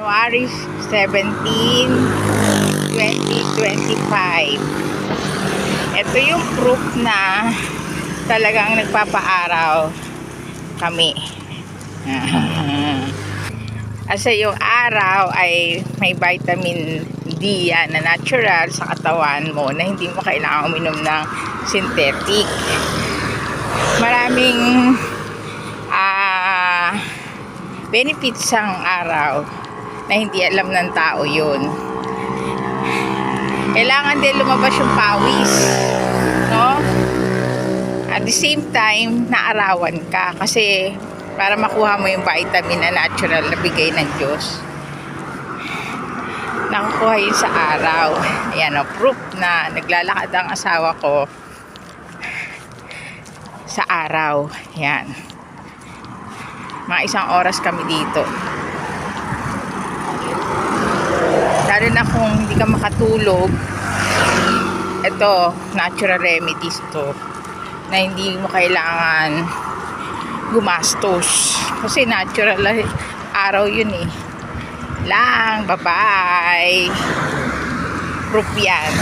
January 17, 2025. Ito yung proof na talagang nagpapaaraw kami. Kasi yung araw ay may vitamin D yan na natural sa katawan mo na hindi mo kailangan uminom ng synthetic. Maraming benefits ang araw na hindi alam ng tao yun. Kailangan din lumabas yung pawis, no? At the same time, naarawan ka kasi para makuha mo yung vitamin na natural na bigay ng Diyos. Nakukuha yun sa araw. Ayan o, proof na naglalakad ang asawa ko sa araw. Ayan. Mga 1 oras kami dito. Lalo na kung hindi ka makatulog, ito, natural remedies to na hindi mo kailangan gumastos kasi natural araw yun eh. Bye bye. Proof yan.